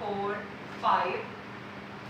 4, 5,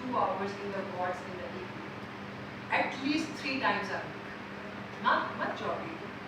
2 hours in the wards in the evening, at least 3 times a week, not jogging,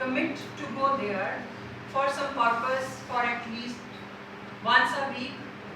commit to go there for some purpose for at least once a week,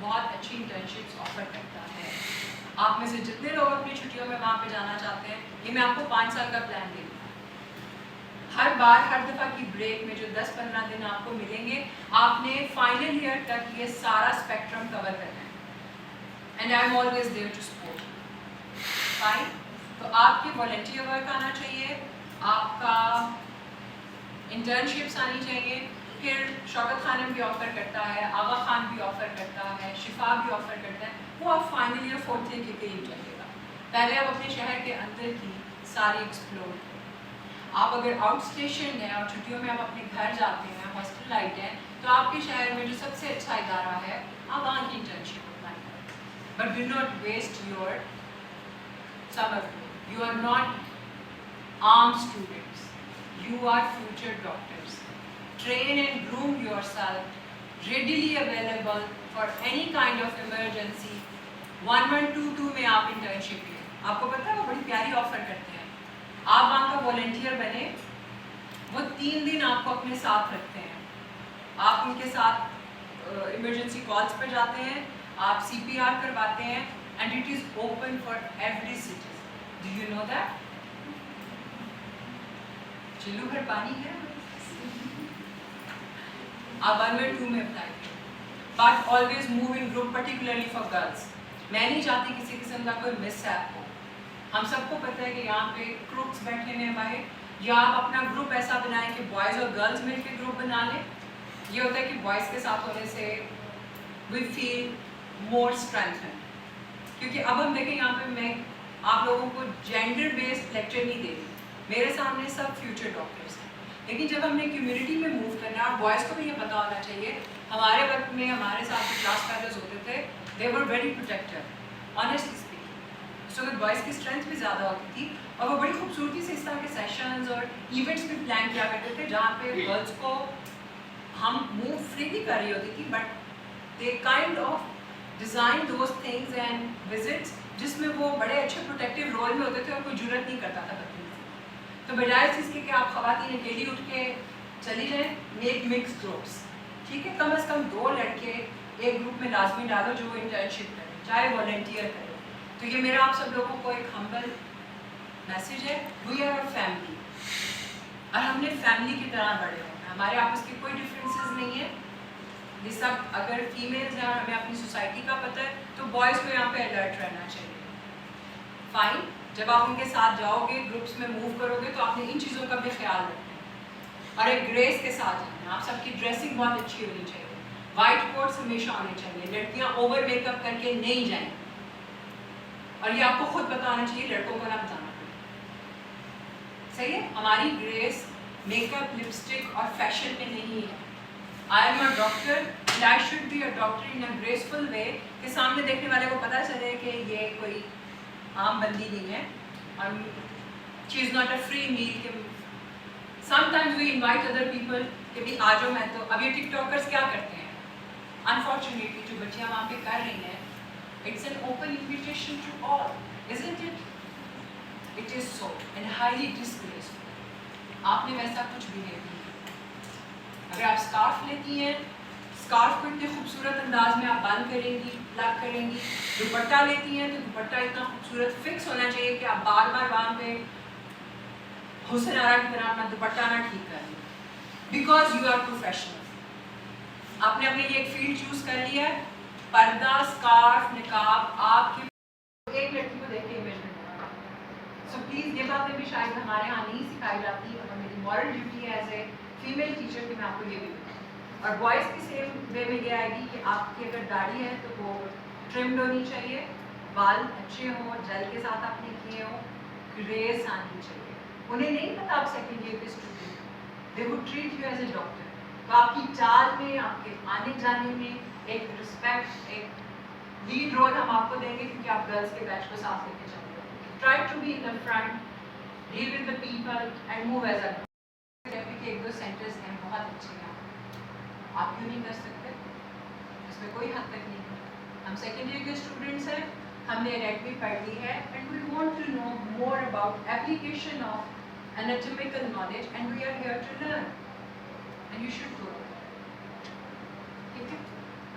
बहुत अच्छी internships offer करता है। आप में से जितने लोग अपनी छुट्टियों में वहाँ पे जाना चाहते हैं, ये मैं आपको 5 साल का प्लान दे दूँगा। हर बार हर दफ़ा की ब्रेक में जो 10-15 दिन आपको मिलेंगे, आपने फाइनल ईयर तक ये सारा स्पेक्ट्रम कवर करना है and I am always there to support. Fine, तो आपके वॉलंटियर वर्क आना चाहिए, आपका इंटर्नशिप्स आनी चाहिए, फिर शौकत खान भी ऑफ़र करता है, आगा खान भी ऑफ़र करता है, शिफा भी ऑफ़र करता है, वो आप फाइनल ईयर 4th ईयर के करीब चलेगा। पहले आप अपने शहर के अंदर की सारी एक्सप्लोर करें। आप अगर आउट स्टेशन हैं और छुट्टियों में आप अपने घर जाते हैं, हॉस्टलाइट हैं, तो आपके शहर में जो सबसे अच्छा इदारा है, आप वहाँ की इंटर्नशिप अप्लाई करें। But do not waste your summer. You are not arm students, you are future doctors. Train and groom yourself, readily available for any kind of emergency. 1122 में आप इंटर्नशिप लें। आपको पता है वो बड़ी प्यारी ऑफर करते हैं। आप वहाँ का वॉलंटियर बने, वो 3 दिन आपको अपने साथ रखते हैं। आप उनके साथ इमरजेंसी कॉल्स पर जाते हैं, आप CPR करवाते हैं and it is open for every citizen. Do you know that? चिल्लू भर पानी है। आप 112 में अप्लाई करें, but always move in group, particularly for girls. मैं नहीं चाहती किसी किस्म का कोई मिसहैप हो। हम सबको पता है कि यहाँ पे ग्रुप्स बैठे हुए हैं बाहर, या आप अपना ग्रुप ऐसा बनाएं कि बॉयज़ और गर्ल्स मिलकर ग्रुप बना लें। ये होता है कि बॉयज़ के साथ होने से वी फील मोर स्ट्रेंथन, क्योंकि अब हम देखें यहाँ पे मैं आप लोगों को जेंडर बेस्ड लेक्चर नहीं दे रही। मेरे सामने सब फ्यूचर डॉक्टर्स हैं, लेकिन जब हमने कम्युनिटी में मूव करना है, और बॉयज़ को भी ये पता होना चाहिए, हमारे वक्त में हमारे साथ जो क्लास फेलोज होते थे, they were very protective, honestly speaking. So अगर बॉयज़ की स्ट्रेंथ भी ज़्यादा होती थी, और वो बड़ी खूबसूरती से इस तरह के सेशंस और इवेंट्स भी प्लान किया करते थे, जहाँ पे गर्ल्स को हम मूव फ्रीली कर रही होती थी, but they kind of design those things and visits जिसमें वो बड़े अच्छे प्रोटेक्टिव रोल में होते थे और कोई जुर्रत नहीं करता था बदलने की। तो बजाय इस चीज़ के कि आप ख़वातीन अकेली उठ के चली जाएँ, मेक मिक्स ग्रुप्स, ठीक है? कम से कम 2 लड़के एक ग्रुप में लाजमी डालो जो वो इंटर्नशिप करें, चाहे वॉलंटियर करें। तो ये मेरा आप सब लोगों को एक हम्बल मैसेज है, वी आर अ फैमिली, और हमने फैमिली की तरह बड़े होना है। हमारे आपस के कोई डिफरेंसेस नहीं है। ये सब अगर फीमेल्स हैं और हमें अपनी सोसाइटी का पता है, तो बॉयज़ को यहाँ पे अलर्ट रहना चाहिए। फाइन, जब आप उनके साथ जाओगे, ग्रुप्स में मूव करोगे, तो आपने इन चीज़ों का भी ख्याल रखना है और एक ग्रेस के साथ जाना। आप सबकी ड्रेसिंग बहुत अच्छी होनी चाहिए, वाइट कोट्स हमेशा होने चाहिए, लड़कियाँ ओवर मेकअप करके नहीं जाएं, और ये आपको खुद पता होना चाहिए, लड़कों को ना बताना। सही है? हमारी ग्रेस मेकअप, लिपस्टिक और फैशन में नहीं है। I am a doctor and I should be a doctor in a graceful way, कि सामने देखने वाले को पता चले कि ये कोई आम बंदी नहीं है, और she is not a free meal. के sometimes we invite other people कि भी आ जाओ। मैं तो अब ये टिकटॉकर्स क्या करते हैं, अनफॉर्चुनेटली जो बच्चियाँ वहाँ पे कर रही हैं, it's an open invitation to all, isn't it? It is so and highly disgraceful. आपने वैसा कुछ भी नहीं किया। अगर आप स्कार्फ लेती हैं, स्कार्फ को इतने खूबसूरत अंदाज में आप बंद करेंगी, प्लग करेंगी। दुपट्टा लेती हैं तो दुपट्टा इतना खूबसूरत फिक्स होना चाहिए कि आप बार बार वहाँ पे हुस्न आरा की तरह अपना दुपट्टा ना ठीक कर लें, बिकॉज यू आर प्रोफेशनल। आपने अपने लिए एक फील्ड चूज कर लिया है, पर्दा, स्कार्फ, निकाब, आपके एक लड़की को देख के इमेज में सो प्लीज़ ये बातें भी शायद हमारे यहाँ नहीं सिखाई जाती, और मेरी मॉरल ड्यूटी है एज ए फीमेल टीचर कि मैं आपको ये भी बताऊँ। और बॉयज़ की सेम वे में ये आएगी कि आपकी अगर दाढ़ी है तो वो ट्रिम्ड होनी चाहिए, बाल अच्छे हों, जेल के साथ आपने किए हों, ग्रेस आनी चाहिए। उन्हें नहीं पता आप सेकेंड ईयर के student, they would treat you as a doctor. तो आपकी चाल में, आपके आने जाने में एक रिस्पेक्ट, एक लीड रोल हम आपको देंगे, क्योंकि आप गर्ल्स के बैच को साथ लेके चल रहे हो। Try to be in the front, deal with the people and move as a. के 1-2 सेंटेंस हैं बहुत अच्छे हैं, आप क्यों नहीं कर सकते? इसमें कोई हद तक नहीं है। हम सेकेंड ईयर के स्टूडेंट्स हैं, हमने एनाटॉमी पढ़ ली है, and we want to know more about application of anatomical knowledge, and we are here to learn, and you should go. ठीक है?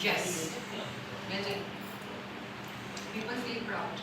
Yes. People feel proud.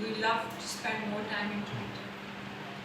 We love to spend more time into it.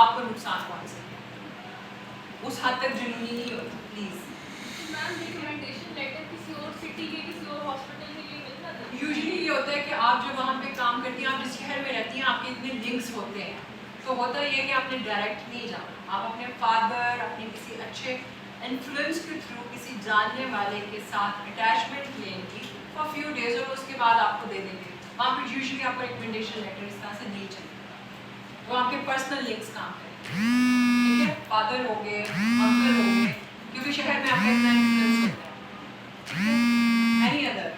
आपको नुकसान पहुंच सकता है। उस हद तक जुनूनी नहीं होती प्लीज़। मैम रिकमेंडेशन लेटर किसी और सिटी के किसी और हॉस्पिटल के लिए मिल जाता है? यूजुअली ये होता है कि आप जब वहाँ पे काम करती हैं, आप जिस शहर में रहती हैं, आपके इतने लिंक्स होते हैं, तो होता ये है कि आपने डायरेक्ट नहीं जाना, आप अपने फादर, अपने किसी अच्छे इन्फ्लुएंस के थ्रू किसी जानने वाले के साथ अटैचमेंट लेंगी फॉर फ्यू डेज और उसके बाद आपको दे देंगे। वहाँ पर यूजुअली आपको रिकमेंडेशन लेटर इस तरह से नहीं चाहिए, तो आपके पर्सनल लिंक्स काम करेंगे, ठीक है, फादर हो गए, अंकल हो गए, क्योंकि शहर में आपका इतना इन्फ्लुएंस होता है। एनी अदर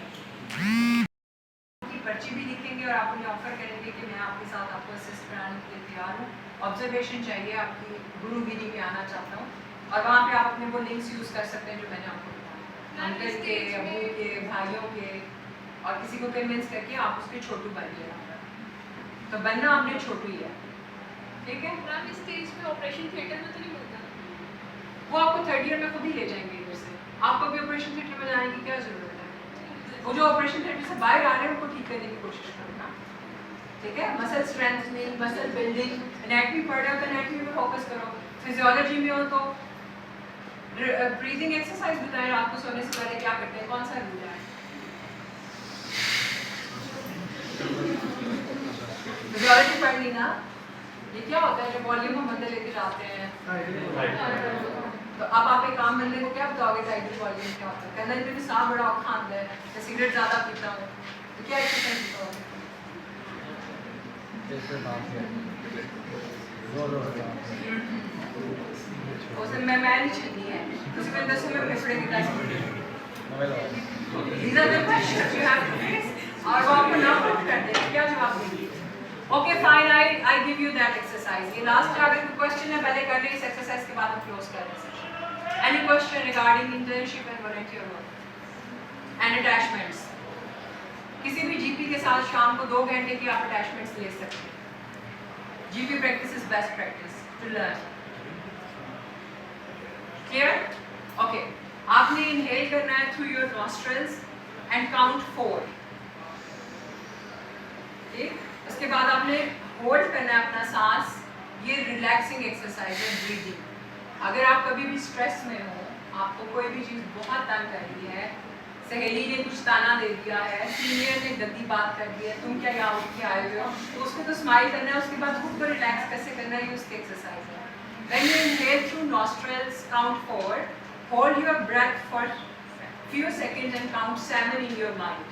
की पर्ची भी लिखेंगे और आप उन्हें ऑफर करेंगे कि मैं आपके साथ आपको असिस्ट कराने के लिए तैयार हूँ, ऑब्जर्वेशन चाहिए, आपकी गुरुगिरी में आना चाहता हूँ, और वहाँ पे आप अपने वो लिंक्स यूज़ कर सकते हैं जो मैंने आपको बताया, अंकल के, अबू के, भाइयों के, और किसी को कन्विंस करके आप उसके छोटू बनिएगा, तो बनना आपने छोटू ही है, ठीक है। मैम इस स्टेज पे ऑपरेशन थिएटर में तो नहीं मिलता? वो आपको थर्ड ईयर में खुद ही ले जाएंगे इधर से, आपको भी ऑपरेशन थिएटर में जाने की क्या ज़रूरत है। वो जो ऑपरेशन थिएटर से बाहर आ रहे हैं उनको ठीक करने की कोशिश करना, ठीक है। Muscle strengthening, muscle building, anatomy पढ़ रहे हो तो एनाटमी पे फोकस करो, फिजियोलॉजी में हो तो ब्रीदिंग एक्सरसाइज बताएं रात को सोने से पहले क्या करते हैं, कौन सा रूल है। फिजियोलॉजी पढ़ ली ना, ये क्या होता है जब वॉल्यूम हम बंदे लेके जाते हैं, तो अब आप एक काम बंदे को क्या बताओगे टाइटल वॉल्यूम क्या होता है, कहना है मेरे सांस बड़ा औखा आता है, मैं सिगरेट ज़्यादा पीता हूँ, तो क्या एक्सरसाइज बताओगे। उसमें मैं नहीं छीननी है, उसमें 10 में फेफड़े की ताकत। These are the questions you have to face, और वो आपको ना पढ़ कर देंगे, क्या जवाब देंगे। Okay, fine, I give you that exercise. ये लास्ट अगर कोई क्वेश्चन है पहले कर लें, इस एक्सरसाइज के बाद हम क्लोज कर दें session. Any question regarding internship and volunteer work and attachments? किसी भी जीपी के साथ शाम को 2 घंटे की आप अटैचमेंट्स ले सकते हैं। GP practice is best practice to learn. Clear? Okay, आपने इनहेल करना है through your nostrils and count 4, ठीक। उसके बाद आपने होल्ड करना है अपना सांस, ये रिलैक्सिंग एक्सरसाइज है, ब्रीदिंग। अगर आप कभी भी स्ट्रेस में हो, आपको कोई भी चीज़ बहुत तंग कर रही है, सहेली ने कुछ ताना दे दिया है, सीनियर ने गंदी बात कर दी है, तुम क्या यहाँ उठ के आए हुए हो, तो उसको तो स्माइल करना है, उसके बाद खुद को रिलैक्स कैसे करना है, ये उसकी एक्सरसाइज है। When you inhale through nostrils, count 4, hold your breath for few seconds and count 7 in your mind,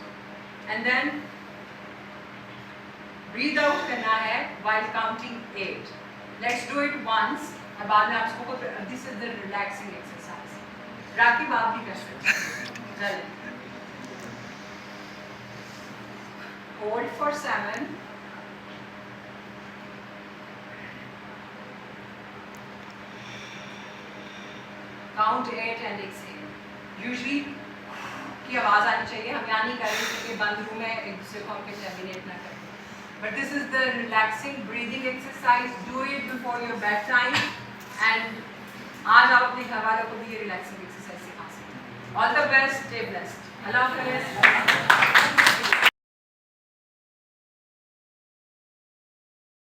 and then breathe out करना है while counting 8. Let's do it once. और बाद में आप सबको this is the relaxing exercise. Raqib आप भी कर सकते हैं। चलिए। Hold for 7. Count 8 and exhale. Usually की आवाज़ आनी चाहिए, हम यहाँ नहीं कर रहे क्योंकि बंद रूम में एक दूसरे को हम कंटेमिनेट ना करें। But this is the relaxing breathing exercise. Do it before your bedtime, and आज आप अपने घर वालों को भी ये relaxing exercise सिखा सकते हैं। All the best, stay blessed. Allah Hafiz.